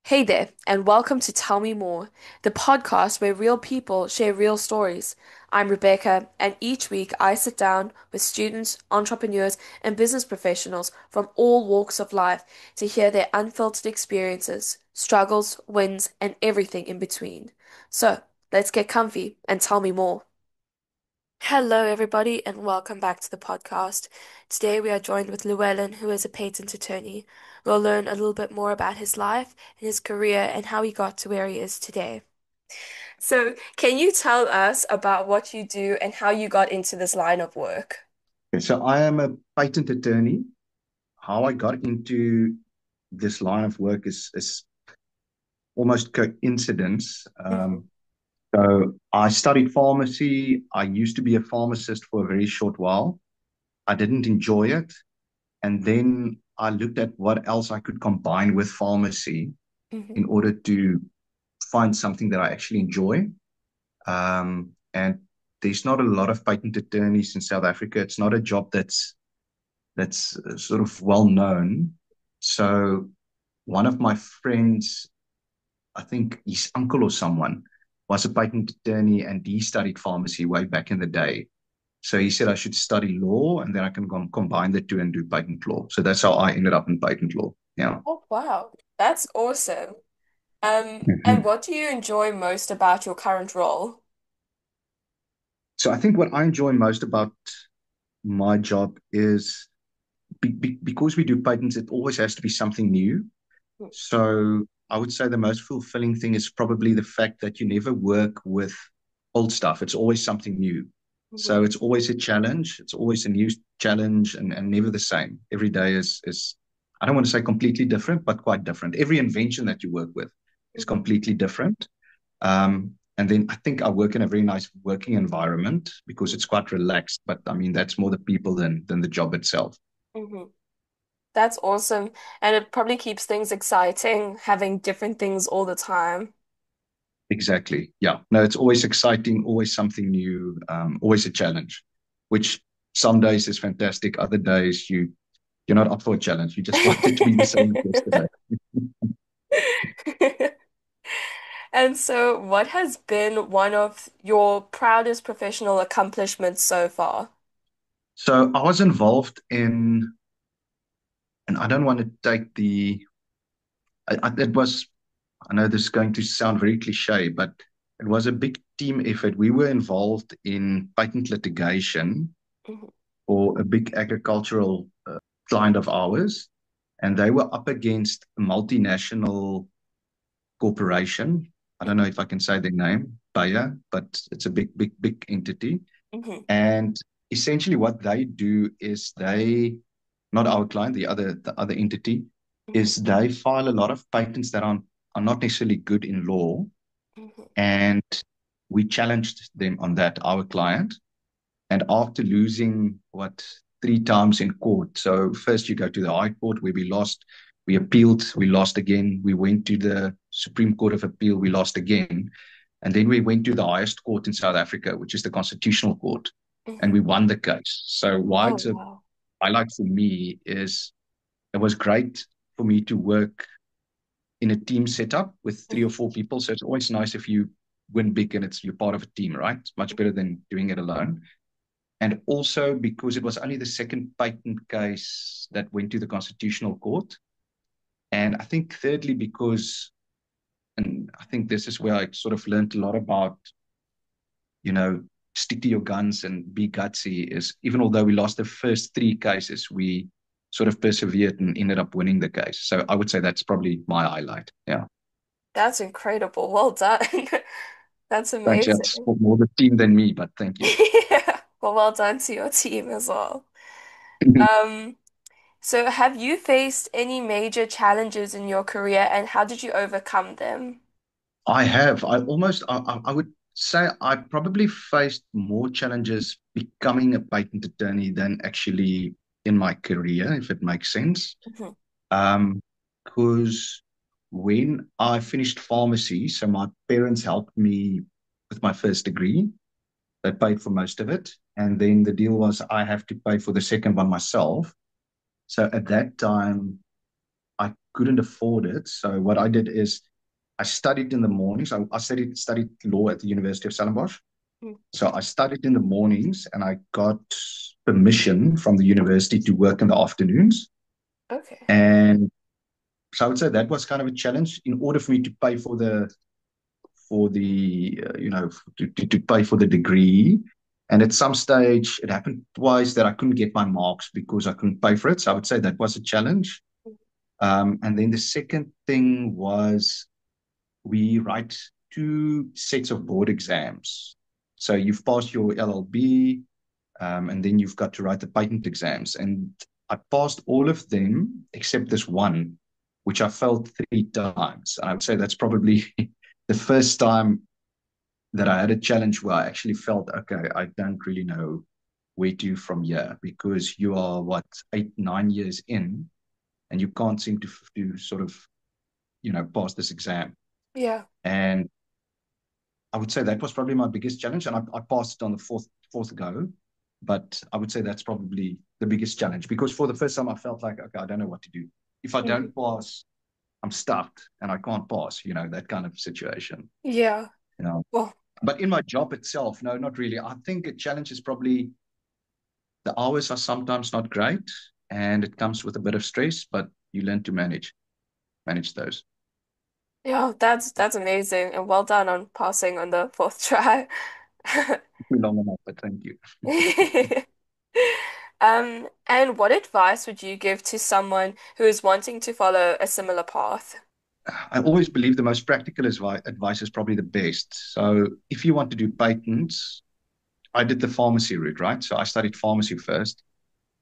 Hey there, and welcome to Tell Me More, the podcast where real people share real stories. I'm Rebecca, and each week I sit down with students, entrepreneurs, and business professionals from all walks of life to hear their unfiltered experiences, struggles, wins, and everything in between. So, let's get comfy and tell me more. Hello, everybody, and welcome back to the podcast. Today we are joined with Llewellyn, who is a patent attorney. We'll learn a little bit more about his life and his career and how he got to where he is today. So, can you tell us about what you do and how you got into this line of work? Okay, so I am a patent attorney. How I got into this line of work is almost coincidence. Hmm. So I studied pharmacy. I used to be a pharmacist for a very short while. I didn't enjoy it. And then I looked at what else I could combine with pharmacy Hmm. in order to find something that I actually enjoy. And there's not a lot of patent attorneys in South Africa. It's not a job that's sort of well known. So one of my friends, I think his uncle or someone, was a patent attorney and he studied pharmacy way back in the day. So he said I should study law and then I can combine the two and do patent law. So that's how I ended up in patent law. Yeah. Oh, wow. That's awesome. And Mhm. what do you enjoy most about your current role? So I think what I enjoy most about my job is because we do patents, it always has to be something new. So I would say the most fulfilling thing is probably the fact that you never work with old stuff. It's always something new. Hmm. So it's always a challenge. It's always a new challenge and never the same. Every day is I don't want to say completely different, but quite different. Every invention that you work with is Hmm. completely different. And then I think I work in a very nice working environment because it's quite relaxed. But I mean, that's more the people than the job itself. Hmm. That's awesome. And it probably keeps things exciting, having different things all the time. Exactly. Yeah. No, it's always exciting, always something new, always a challenge, which some days is fantastic. Other days you're not up for a challenge. You just want it to be the same as yesterday. And so, what has been one of your proudest professional accomplishments so far? So I was involved in, and I don't want to take it was, I know this is going to sound very cliche, but it was a big team effort. We were involved in patent litigation Mhm. for a big agricultural client of ours, and they were up against a multinational corporation. I don't know if I can say their name, Bayer, but it's a big entity. Mhm. And essentially, what they do is not our client, the other entity, Mhm. is they file a lot of patents that are not necessarily good in law, Mhm. and we challenged them on that, our client. And after losing what three times in court, so first you go to the High Court where we lost, we appealed, we lost again, we went to the Supreme Court of Appeal, we lost again, and then we went to the highest court in South Africa, which is the Constitutional Court, and Mhm. we won the case. So why Oh, it's a wow. highlight for me is it was great for me to work in a team setup with three or Mhm. four people. So it's always nice if you win big and you're part of a team, right? It's much better than doing it alone. And also because it was only the second patent case that went to the Constitutional Court. And I think thirdly, and I think this is where I sort of learned a lot about, you know, stick to your guns and be gutsy is even although we lost the first three cases, we sort of persevered and ended up winning the case. So I would say that's probably my highlight. Yeah. That's incredible. Well done. That's Thanks. That's amazing. more the team than me, but thank you. Yeah. Well done to your team as well. Um, so have you faced any major challenges in your career and how did you overcome them? I have. I would say I probably faced more challenges becoming a patent attorney than actually in my career, if it makes sense. Mhm. Um, because when I finished pharmacy, so my parents helped me with my first degree. They paid for most of it. And then the deal was I have to pay for the second one myself. So at that time, I couldn't afford it. So what I did is I studied in the mornings. I studied law at the University of Stellenbosch. Mm. So I studied in the mornings and I got permission from the university to work in the afternoons. Okay. And so I would say that was kind of a challenge in order for me to pay for the to pay for the degree. And at some stage, it happened twice that I couldn't get my marks because I couldn't pay for it. So I would say that was a challenge. And then the second thing was we write two sets of board exams. So you've passed your LLB, and then you've got to write the patent exams. And I passed all of them except this one, which I failed three times. And I would say that's probably the first time that I had a challenge where I actually felt, okay, I don't really know where to from here because you are what, 8, 9 years in, and you can't seem to sort of, pass this exam. Yeah. And I would say that was probably my biggest challenge, and I passed it on the fourth go. But I would say that's probably the biggest challenge because for the first time I felt like, okay, I don't know what to do. If I Mhm. don't pass, I'm stuck and I can't pass. That kind of situation. Yeah. You know, Well, but in my job itself, no, not really. I think a challenge is probably the hours are sometimes not great, and it comes with a bit of stress, but you learn to manage those. yeah, that's amazing and well done on passing on the fourth try. Too long enough, but thank you. And what advice would you give to someone who is wanting to follow a similar path? I always believe the most practical advice is probably the best. So if you want to do patents, I did the pharmacy route, right? So I studied pharmacy first,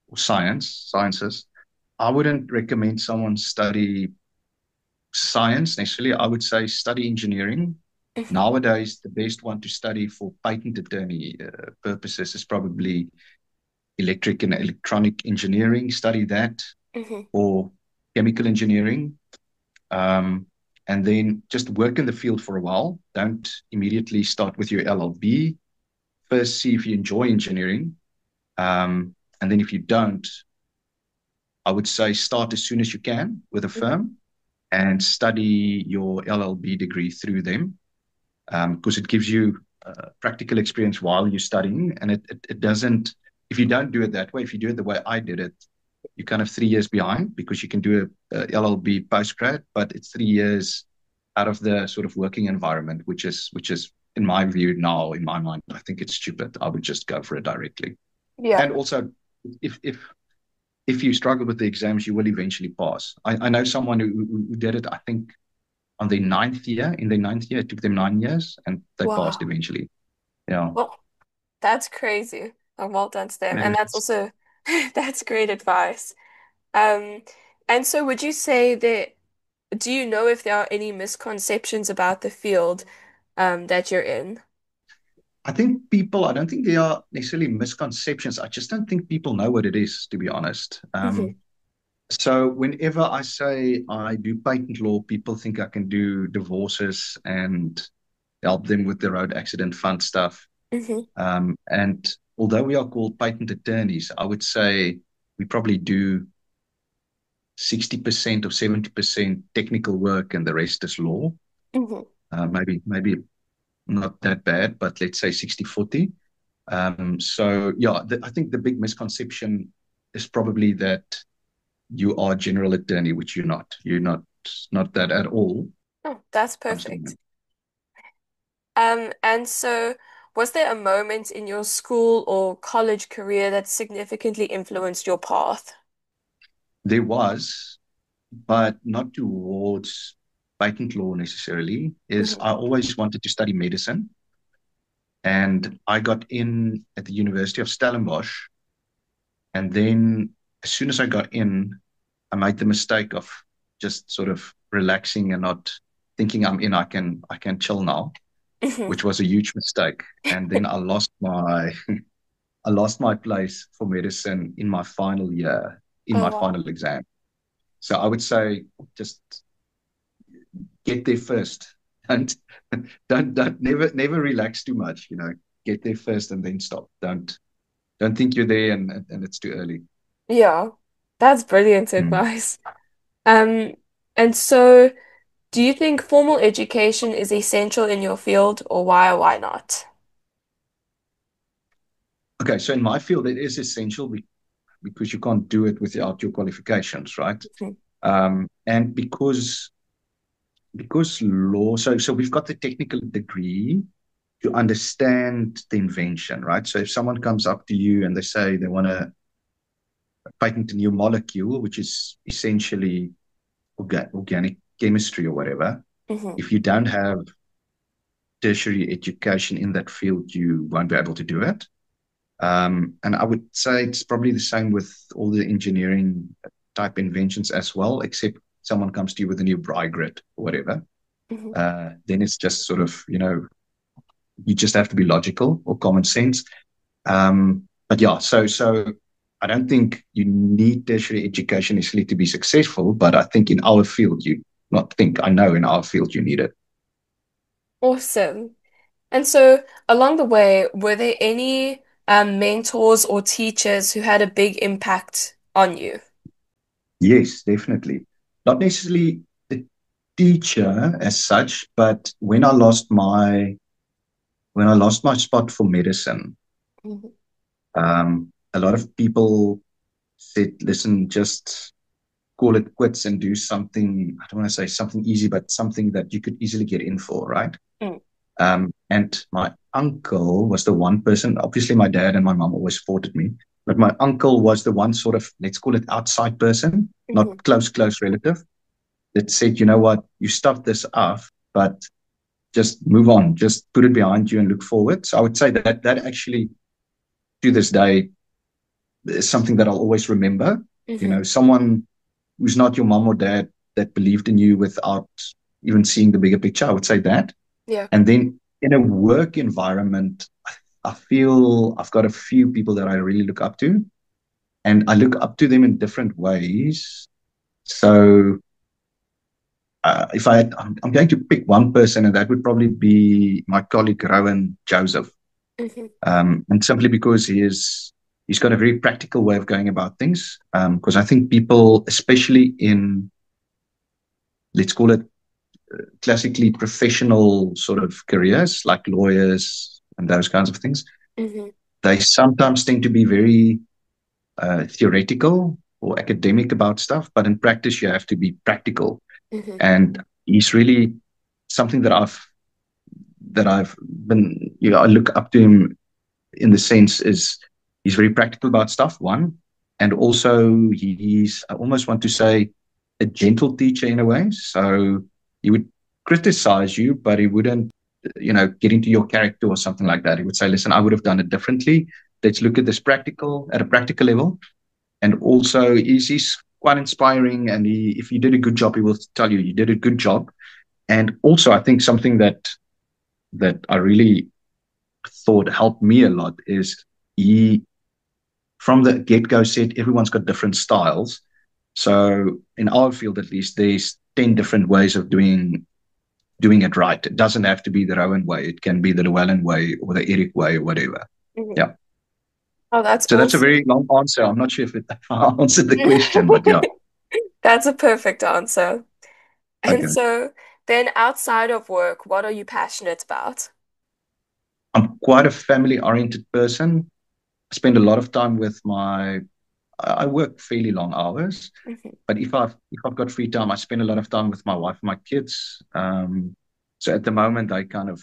or sciences. I wouldn't recommend someone study science necessarily. I would say study engineering. Mhm, Nowadays, the best one to study for patent attorney purposes is probably electric and electronic engineering. Study that, mhm, or chemical engineering. Um, and then just work in the field for a while. Don't immediately start with your LLB. First, see if you enjoy engineering. And then if you don't, I would say start as soon as you can with a mhm, firm and study your LLB degree through them because it gives you practical experience while you're studying. And it doesn't, if you don't do it that way, if you do it the way I did it, you're kind of 3 years behind because you can do a LLB postgrad, but it's 3 years out of the sort of working environment, which is in my view now, in my mind, I think it's stupid. I would just go for it directly. yeah. And also, if if if you struggle with the exams, you will eventually pass. I know someone who did it. I think on their ninth year. In their ninth year, it took them 9 years, and they passed Wow. eventually. Yeah, Well, that's crazy. And well done to them. it And that's is. also that's great advice. Um, and so would you say that do you know if there are any misconceptions about the field that you're in? I think people. I don't think they are necessarily misconceptions. I just don't think people know what it is, to be honest. Hmm. So whenever I say I do patent law, people think I can do divorces and help them with the road accident fund stuff. Hmm. And although we are called patent attorneys, I would say we probably do 60% or 70% technical work and the rest is law. Hmm. Maybe not that bad, but let's say 60-40. So yeah, I think the big misconception is probably that you are general attorney, which you're not. You're not that at all. Oh, that's Comes to perfect. And so was there a moment in your school or college career that significantly influenced your path? There was, but not towards patent law necessarily. Is Hmm. I always wanted to study medicine, and I got in at the University of Stellenbosch. And then as soon as I got in, I made the mistake of just sort of relaxing and not thinking I'm in. I can chill now, Hmm. which was a huge mistake. And then I lost my place for medicine in my final year, in Oh my wow. final exam. So I would say just get there first. And don't never relax too much, Get there first and then stop. Don't think you're there and it's too early. Yeah, that's brilliant Mm. advice. Um, And so, do you think formal education is essential in your field, or why or why not? Okay, so in my field, it is essential because you can't do it without your qualifications, right? Mhm, And because law, so we've got the technical degree to understand the invention, right? So if someone comes up to you and they say they want to patent a new molecule, which is essentially organic chemistry or whatever, mhm, if you don't have tertiary education in that field, you won't be able to do it. And I would say it's probably the same with all the engineering type inventions as well, except someone comes to you with a new Bry grid or whatever. mhm. Then it's just sort of, you just have to be logical or common sense. But yeah, so I don't think you need tertiary education necessarily to be successful, but I think in our field, I know in our field you need it. Awesome. And so, along the way, were there any mentors or teachers who had a big impact on you? Yes, definitely. Not necessarily the teacher as such, but when I lost my spot for medicine, Mhm, a lot of people said, "Listen, just call it quits and do something." I don't want to say something easy, but something that you could easily get in for, right? mm, And my uncle was the one person. Obviously, my dad and my mom always supported me, but my uncle was the one sort of, let's call it, outside person, mhm, not close relative, that said, "You know what, you stuffed this off, but just move on, just put it behind you and look forward." So I would say that actually, to this day, is something that I'll always remember. mhm. Someone who's not your mom or dad that believed in you without even seeing the bigger picture. I would say that. Yeah. And then in a work environment, I feel I've got a few people that I really look up to, and I look up to them in different ways. So if I'm going to pick one person, and that would probably be my colleague Rowan Joseph, Mhm, and simply because he's got a very practical way of going about things. Because I think people, especially in, let's call it, classically professional sort of careers like lawyers and those kinds of things, mhm, they sometimes tend to be very theoretical or academic about stuff, but in practice you have to be practical. mhm, And he's really something that I've been, I look up to him in the sense is he's very practical about stuff, one, and also he's, I almost want to say, a gentle teacher in a way. So he would criticize you, but he wouldn't, get into your character or something like that. He would say, "Listen, I would have done it differently. Let's look at this at a practical level." And also, he's quite inspiring. And if you did a good job, he will tell you you did a good job. And also, I think something that I really thought helped me a lot is he, from the get go, said everyone's got different styles. So in our field, at least, there's 10 different ways of doing it right. It doesn't have to be the Rowan way. It can be the Llewellyn way or the Eric way or whatever. mhm. Yeah. Oh, that's So that's a awesome. very long answer. I'm not sure if it answered the question, but yeah. That's a perfect answer. And Okay. so, then outside of work, what are you passionate about? I'm quite a family oriented person. I spend a lot of time with I work fairly long hours, Mhm, but if I've got free time, I spend a lot of time with my wife and my kids. So at the moment, I kind of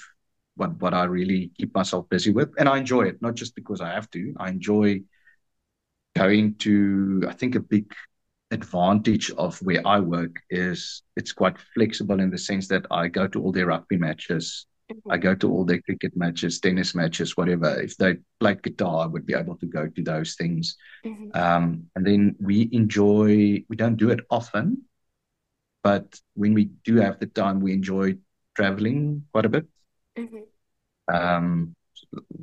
what I really keep myself busy with, and I enjoy it. Not just because I have to. I enjoy going to. I think a big advantage of where I work is it's quite flexible in the sense that I go to all their rugby matches. I mhm, go to all their cricket matches, tennis matches, whatever. If they played guitar, I would be able to go to those things. mhm, And then we don't do it often, but when we do have the time, we enjoy traveling quite a bit. mhm, Um,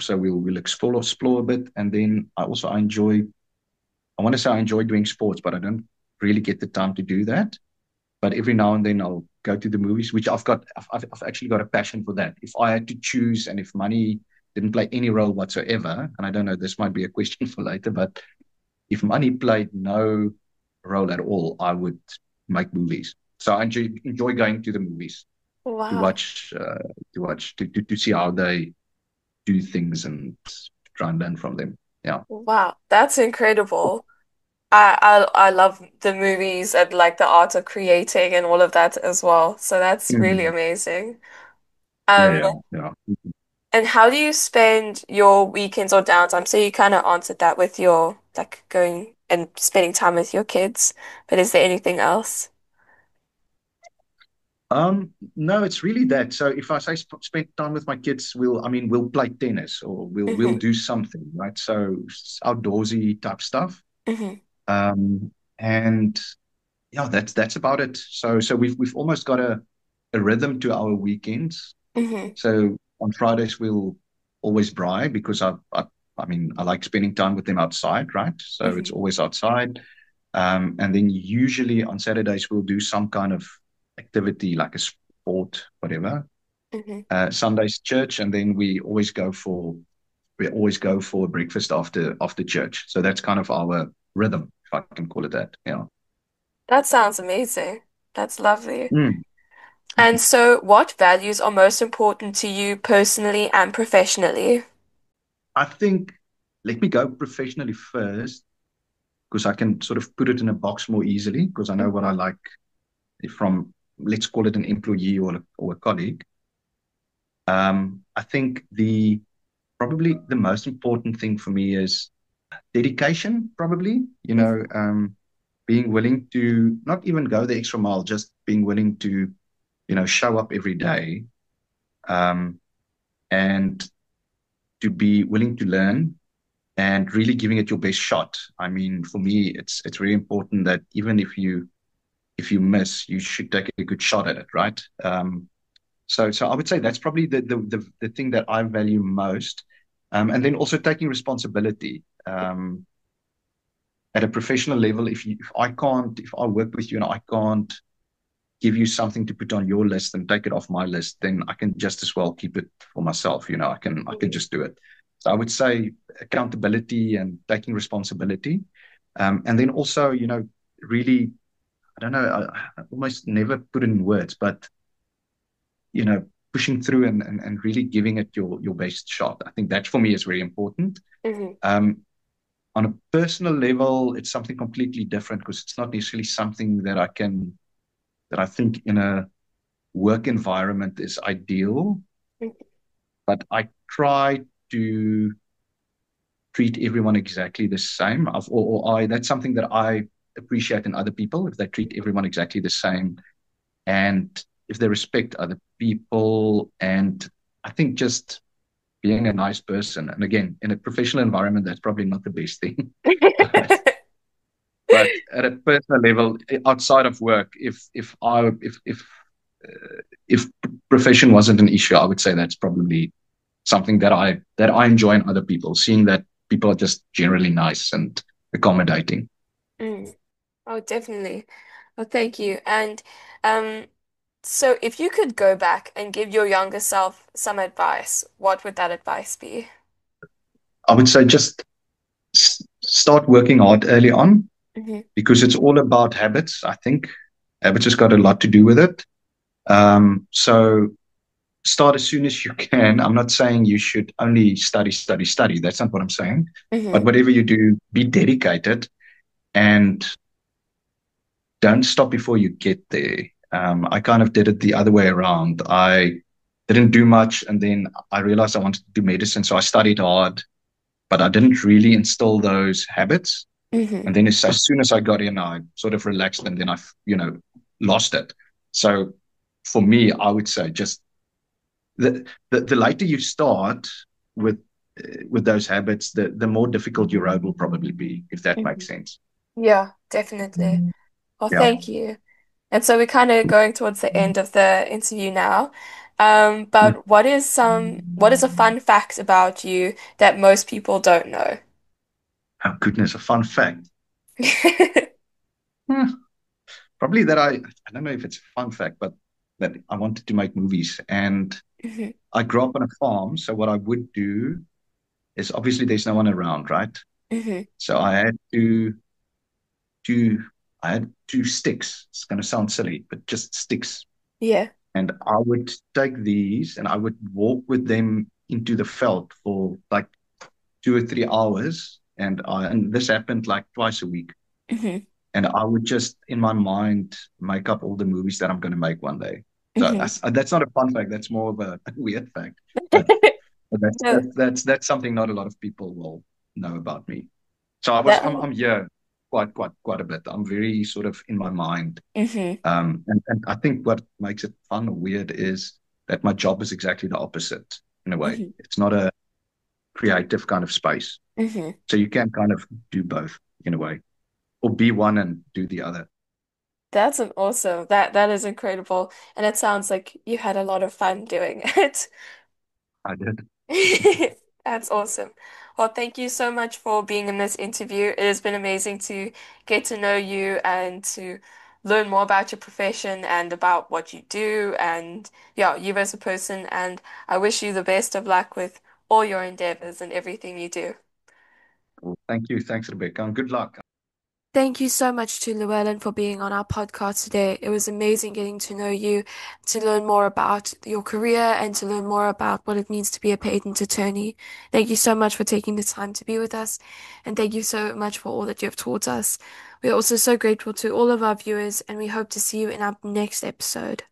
so we'll explore a bit. And then I want to say I enjoy doing sports, but I don't really get the time to do that. But every now and then I'll go to the movies, which I've actually got a passion for that. If I had to choose and if money didn't play any role whatsoever, and I don't know, this might be a question for later, but if money played no role at all, I would make movies. So I enjoy going to the movies to Wow. watch to see how they do things and try and learn from them. Yeah. Wow. That's incredible. I love the movies and like the art of creating and all of that as well. So that's really Mm. amazing. Yeah, Um, yeah, yeah. and how do you spend your weekends or downtime? So you kind of answered that with your like going and spending time with your kids, but is there anything else? No, it's really that. So if I say spend time with my kids, we'll play tennis or we'll Hmm. do something, right? So outdoorsy type stuff. Hmm. And yeah, that's about it. So we've almost got a rhythm to our weekends. Hmm. So on Fridays we'll always braai because I like spending time with them outside, right? So it's Hmm. always outside. And then usually on Saturdays we'll do some kind of activity like a sport, whatever. Hmm. Sundays church, and then we always go for breakfast after church. So that's kind of our rhythm, if I can call it that. Yeah. That sounds amazing. That's lovely. Mm. And so, what values are most important to you personally and professionally? I think let me go professionally first because I can sort of put it in a box more easily because I know what I Hmm. like from, let's call it an employee or a colleague. I think the probably the most important thing for me is dedication, probably, Hmm. being willing to not even go the extra mile, just being willing to, show up every day, um, and to be willing to learn and really giving it your best shot. I mean, for me, it's really important that even if you miss, you should take a good shot at it, right? So I would say that's probably the thing that I value most. And then also taking responsibility. At a professional level, if I work with you and I can't give you something to put on your list and take it off my list, then I can just as well keep it for myself. I can just do it. So I would say accountability and taking responsibility, and then also, really, I don't know, I almost never put it in words, but pushing through and really giving it your best shot. I think that for me is very important. Hmm. Um, on a personal level, it's something completely different because it's not necessarily something that I think in a work environment is ideal, but I try to treat everyone exactly the same. That's something that I appreciate in other people if they treat everyone exactly the same and if they respect other people. And I think just being a nice person. And again, in a professional environment, that's probably not the best thing. but but at a personal level, outside of work, if profession wasn't an issue, I would say that's probably something that I enjoy in other people, seeing that people are just generally nice and accommodating. Mm. Oh, definitely. Oh, thank you. And um, so if you could go back and give your younger self some advice, what would that advice be? I would say just start working hard early on Hmm. because it's all about habits. I think habits has got a lot to do with it. So start as soon as you can. I'm not saying you should only study, study, study. That's not what I'm saying. But Hmm. whatever you do, be dedicated and don't stop before you get there. I kind of did it the other way around. I didn't do much, and then I realized I wanted to do medicine, so I studied hard, but I didn't really instill those habits. Hmm. And then as soon as I got in, I sort of relaxed, and then lost it. So for me, I would say just the later you start with with those habits, the more difficult your road will probably be, if that Hmm. makes sense. Yeah, definitely. Well, Yeah. thank you. And so we're kind of going towards the end of the interview now. Mm. But what is a fun fact about you that most people don't know? Oh goodness, a fun fact. Hmm, Probably that I don't know if it's a fun fact, but that I wanted to make movies. And Hmm. I grew up on a farm. So what I would do is obviously there's no one around, right? Hmm. So I had to I had two sticks. It's going to sound silly, but just sticks. Yeah. And I would take these and I would walk with them into the veld for like 2 or 3 hours. And this happened like twice a week. Hmm. And I would just in my mind make up all the movies that I'm going to make one day. So Hmm. that's not a fun fact. That's more of a weird fact. But, but No, that's something not a lot of people will know about me. So that. I'm here quite a bit. I'm very sort of in my mind. Hmm. And I think what makes it fun or weird is that my job is exactly the opposite in a way. Hmm. It's not a creative kind of space. Hmm. So you can kind of do both in a way, or be one and do the other. That's an awesome. That is incredible, and it sounds like you had a lot of fun doing it. I did. That's awesome. Well, thank you so much for being in this interview. It has been amazing to get to know you and to learn more about your profession and about what you do and yeah, you as a person. And I wish you the best of luck with all your endeavors and everything you do. Well, thank you. Thanks, Rebecca. And good luck. Thank you so much to Llewellyn for being on our podcast today. It was amazing getting to know you, to learn more about your career, and to learn more about what it means to be a patent attorney. Thank you so much for taking the time to be with us, and thank you so much for all that you have taught us. We are also so grateful to all of our viewers, and we hope to see you in our next episode.